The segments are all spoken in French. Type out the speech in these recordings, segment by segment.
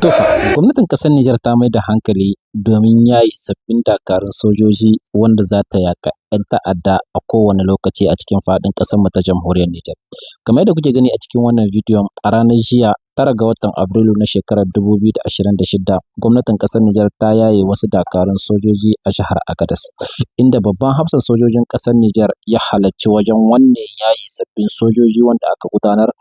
Tofa, gwamnatin ƙasar Nijar ta mai da hankali domin yaye sabbin dakarun sojoji wanda za ta yaƙa 'yan ta'adda a kowane lokaci a cikin faɗin ƙasarmu ta jamhuriyar Nijar. Kamar yadda kuke gani a cikin wannan bidiyon a ranar jiya 9 ga watan Afrilu na shekarar 2026 gwamnatin ƙasar Nijar ta yaye wasu dakarun sojoji a jihar Agadez, inda babban hafsan sojojin ƙasar Nijar ya halarci wajen wannan yaye sabbin sojoji wanda aka gudanar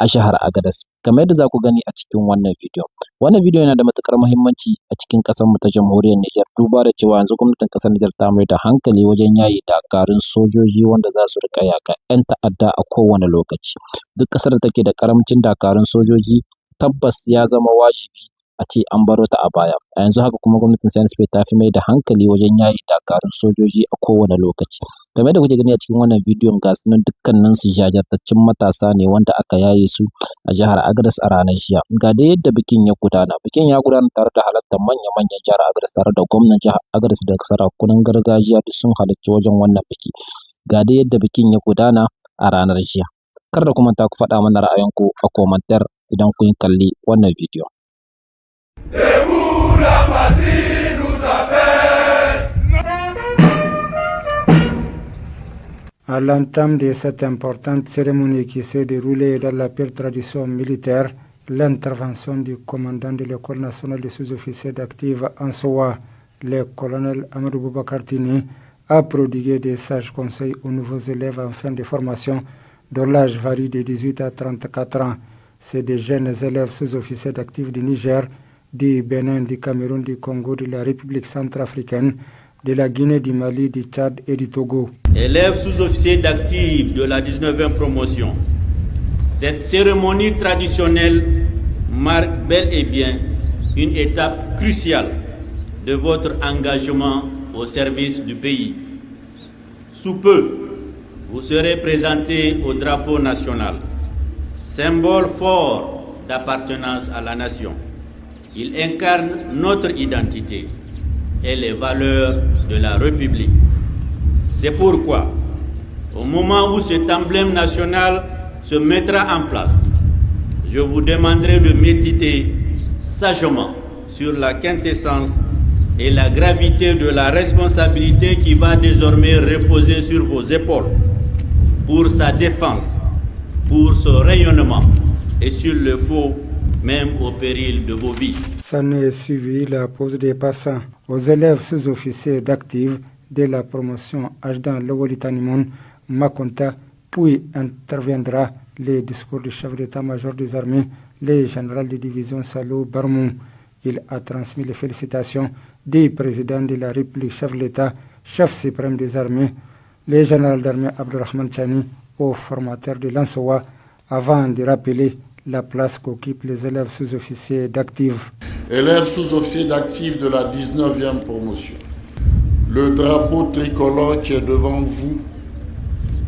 a jihar Agadez. Kamar yadda za ku gani a cikin wannan bidiyon. Wannan bidiyo yana da matuƙar muhimmanci a cikin ƙasarmu ta jamhuriyar Nijar, duba da cewa yanzu gwamnatin ƙasar Nijar ta mai da hankali wajen yaye dakarun sojoji wanda za su riƙa yaƙa 'yan ta'adda a kowane lokaci. Duk ƙasar da take da ƙaramcin dakarun sojoji tabbas ya zama wajibi a ce an baro ta a baya. A yanzu haka kuma gwamnatin CNSP ta fi mai da hankali wajen yaye dakarun sojoji a kowane lokaci. Kamar yadda kuke gani a cikin wannan bidiyon ga su nan dukkaninsu jajirtattun matasa ne wanda aka yaye su a jihar Agadez a ranar jiya. Ga dai yadda bikin ya gudana. Bikin ya gudana tare da halartar manya-manyan jihar Agadez tare da gwamnan jihar Agadez da sarakunan gargajiya duk sun halarci wajen wannan biki. Ga dai yadda bikin ya gudana a ranar jiya. Kar da ku manta ku faɗa mana ra'ayinku a komantar idan kun kalli wannan bidiyo. À l'entame de cette importante cérémonie qui s'est déroulée dans la pure tradition militaire, l'intervention du commandant de l'École nationale des sous-officiers d'active en SOA, le colonel Amadou Boubacar Tini, a prodigué des sages conseils aux nouveaux élèves en fin de formation dont l'âge varie de 18 à 34 ans. C'est des jeunes élèves sous-officiers d'active du Niger, du Bénin, du Cameroun, du Congo, de la République centrafricaine, de la Guinée, du Mali, du Tchad et du Togo. Élèves sous-officiers d'active de la 19e promotion, cette cérémonie traditionnelle marque bel et bien une étape cruciale de votre engagement au service du pays. Sous peu, vous serez présentés au drapeau national, symbole fort d'appartenance à la nation. Il incarne notre identité et les valeurs de la République. C'est pourquoi, au moment où cet emblème national se mettra en place, je vous demanderai de méditer sagement sur la quintessence et la gravité de la responsabilité qui va désormais reposer sur vos épaules pour sa défense, pour son rayonnement et s'il le faut, même au péril de vos vies. S'en est suivi la pause des passants aux élèves sous-officiers d'active de la promotion Ajdan Lawali Tanimoun Makonta, puis interviendra le discours du chef d'état-major des armées, le général de division Salou Barmou. Il a transmis les félicitations du président de la République, chef de l'État, chef suprême des armées, le général d'armée Abdurrahman Chani, au formateur de l'ANSOA, avant de rappeler la place qu'occupent les élèves sous-officiers d'active. Élèves sous-officiers d'active de la 19e promotion. Le drapeau tricolore qui est devant vous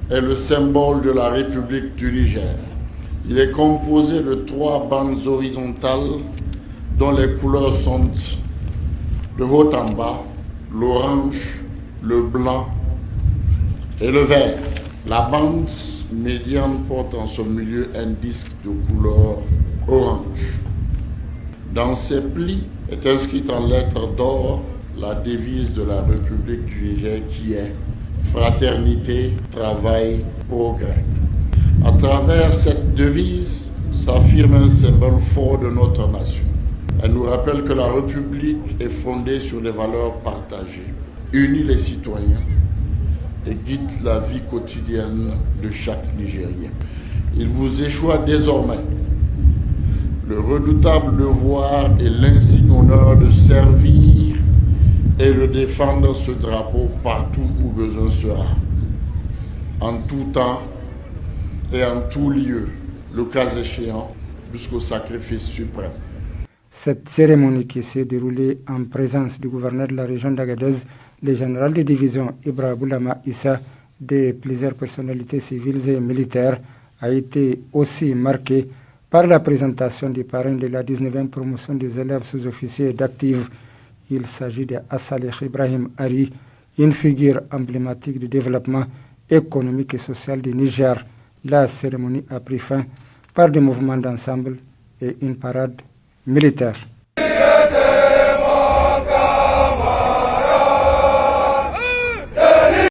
est le symbole de la République du Niger. Il est composé de 3 bandes horizontales dont les couleurs sont de haut en bas, l'orange, le blanc et le vert. La bande médiane porte en son milieu un disque de couleur orange. Dans ses plis est inscrite en lettres d'or la devise de la République du Niger qui est fraternité, travail, progrès. À travers cette devise s'affirme un symbole fort de notre nation. Elle nous rappelle que la République est fondée sur des valeurs partagées, unit les citoyens et guide la vie quotidienne de chaque Nigérien. Il vous échoit désormais le redoutable devoir et l'insigne honneur de servir et de défendre ce drapeau partout où besoin sera, en tout temps et en tout lieu, le cas échéant, jusqu'au sacrifice suprême. Cette cérémonie qui s'est déroulée en présence du gouverneur de la région d'Agadez, le général de division Ibra Boulama Issa, de plusieurs personnalités civiles et militaires, a été aussi marquée par la présentation des parrains de la 19e promotion des élèves sous-officiers d'active. Il s'agit de Assaleh Ibrahim Ari, une figure emblématique du développement économique et social du Niger. La cérémonie a pris fin par des mouvements d'ensemble et une parade militaire.